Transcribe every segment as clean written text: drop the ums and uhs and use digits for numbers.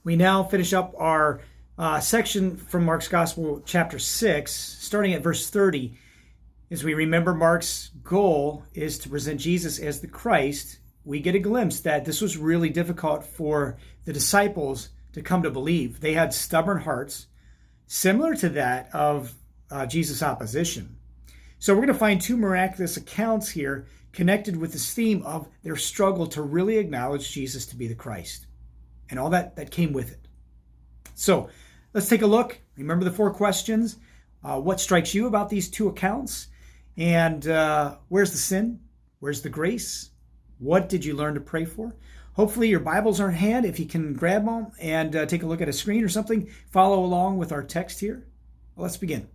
We now finish up our section from Mark's Gospel, chapter 6, starting at verse 30. As we remember, Mark's goal is to present Jesus as the Christ. We get a glimpse that this was really difficult for the disciples to come to believe. They had stubborn hearts, similar to that of Jesus' opposition. So we're going to find two miraculous accounts here connected with this theme of their struggle to really acknowledge Jesus to be the Christ and all that came with it. So let's take a look. Remember the four questions. What strikes you about these two accounts? And where's the sin? Where's the grace? What did you learn to pray for? Hopefully your Bibles are in hand. If you can grab them and take a look at a screen or something, follow along with our text here. Well, let's begin.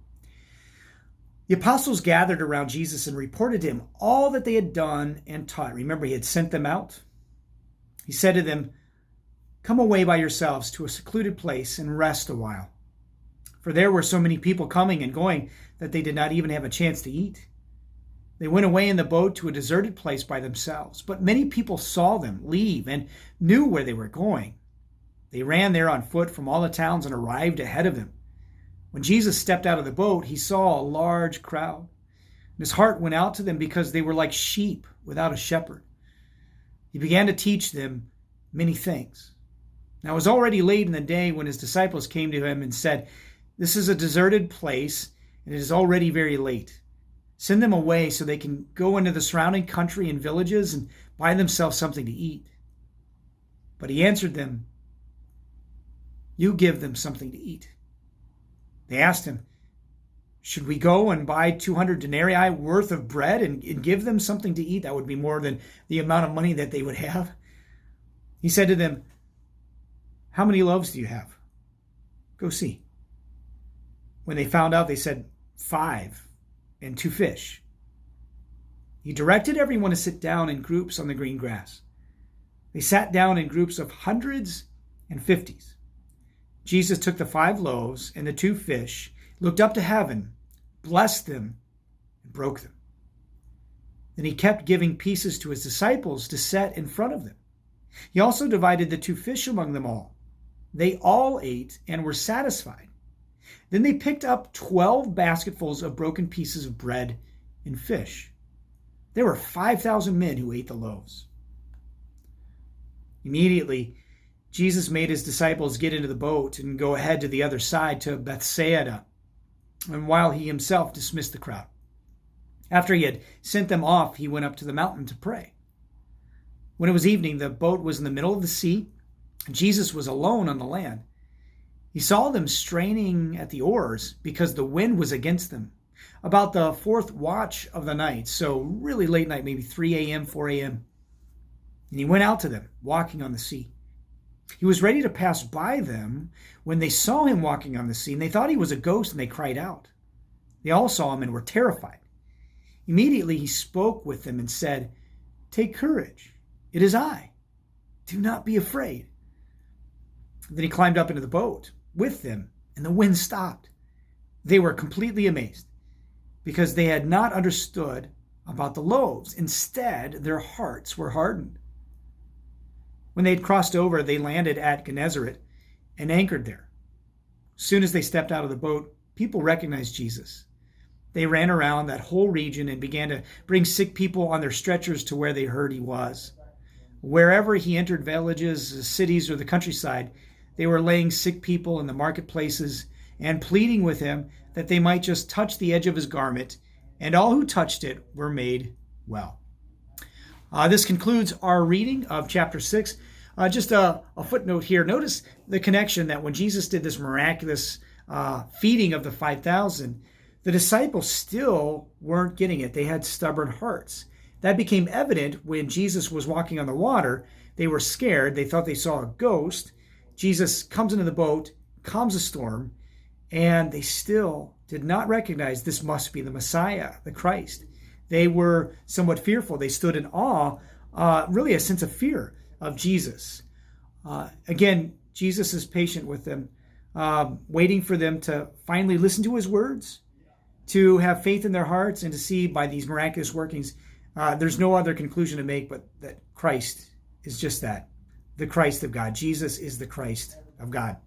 The apostles gathered around Jesus and reported to him all that they had done and taught. Remember, he had sent them out. He said to them, "Come away by yourselves to a secluded place and rest a while." For there were so many people coming and going that they did not even have a chance to eat. They went away in the boat to a deserted place by themselves. But many people saw them leave and knew where they were going. They ran there on foot from all the towns and arrived ahead of them. When Jesus stepped out of the boat, he saw a large crowd. And his heart went out to them because they were like sheep without a shepherd. He began to teach them many things. Now it was already late in the day when his disciples came to him and said, "This is a deserted place, and it is already very late. Send them away so they can go into the surrounding country and villages and buy themselves something to eat." But he answered them, "You give them something to eat." They asked him, "Should we go and buy 200 denarii worth of bread and give them something to eat?" That would be more than the amount of money that they would have. He said to them, "How many loaves do you have? Go see." When they found out, they said, 5 and 2 fish. He directed everyone to sit down in groups on the green grass. They sat down in groups of hundreds and fifties. Jesus took the 5 loaves and the 2 fish, looked up to heaven, blessed them, and broke them. Then he kept giving pieces to his disciples to set in front of them. He also divided the 2 fish among them all. They all ate and were satisfied. Then they picked up 12 basketfuls of broken pieces of bread and fish. There were 5,000 men who ate the loaves. Immediately, Jesus made his disciples get into the boat and go ahead to the other side to Bethsaida, and while he himself dismissed the crowd. After he had sent them off, he went up to the mountain to pray. When it was evening, the boat was in the middle of the sea, and Jesus was alone on the land. He saw them straining at the oars because the wind was against them. About the 4th watch of the night, so really late night, maybe 3 a.m., 4 a.m., and he went out to them, walking on the sea. He was ready to pass by them when they saw him walking on the sea, and they thought he was a ghost, and they cried out. They all saw him and were terrified. Immediately he spoke with them and said, "Take courage, it is I. Do not be afraid." Then he climbed up into the boat with them, and the wind stopped. They were completely amazed because they had not understood about the loaves. Instead, their hearts were hardened. When they had crossed over, they landed at Gennesaret and anchored there. As soon as they stepped out of the boat, people recognized Jesus. They ran around that whole region and began to bring sick people on their stretchers to where they heard he was. Wherever he entered villages, cities, or the countryside, they were laying sick people in the marketplaces and pleading with him that they might just touch the edge of his garment, and all who touched it were made well. This concludes our reading of chapter 6. Just a footnote here. Notice the connection that when Jesus did this miraculous feeding of the 5,000, the disciples still weren't getting it. They had stubborn hearts. That became evident when Jesus was walking on the water. They were scared. They thought they saw a ghost. Jesus comes into the boat, calms the storm, and they still did not recognize this must be the Messiah, the Christ. They were somewhat fearful. They stood in awe, really a sense of fear of Jesus. Again, Jesus is patient with them, waiting for them to finally listen to his words, to have faith in their hearts, and to see by these miraculous workings. There's no other conclusion to make but that Christ is just that, the Christ of God. Jesus is the Christ of God.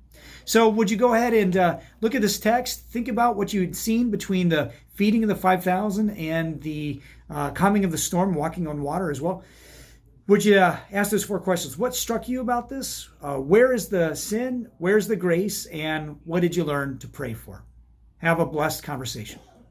So would you go ahead and look at this text, think about what you'd seen between the feeding of the 5,000 and the calming of the storm, walking on water as well. Would you ask those 4 questions? What struck you about this? Where is the sin? Where's the grace? And what did you learn to pray for? Have a blessed conversation.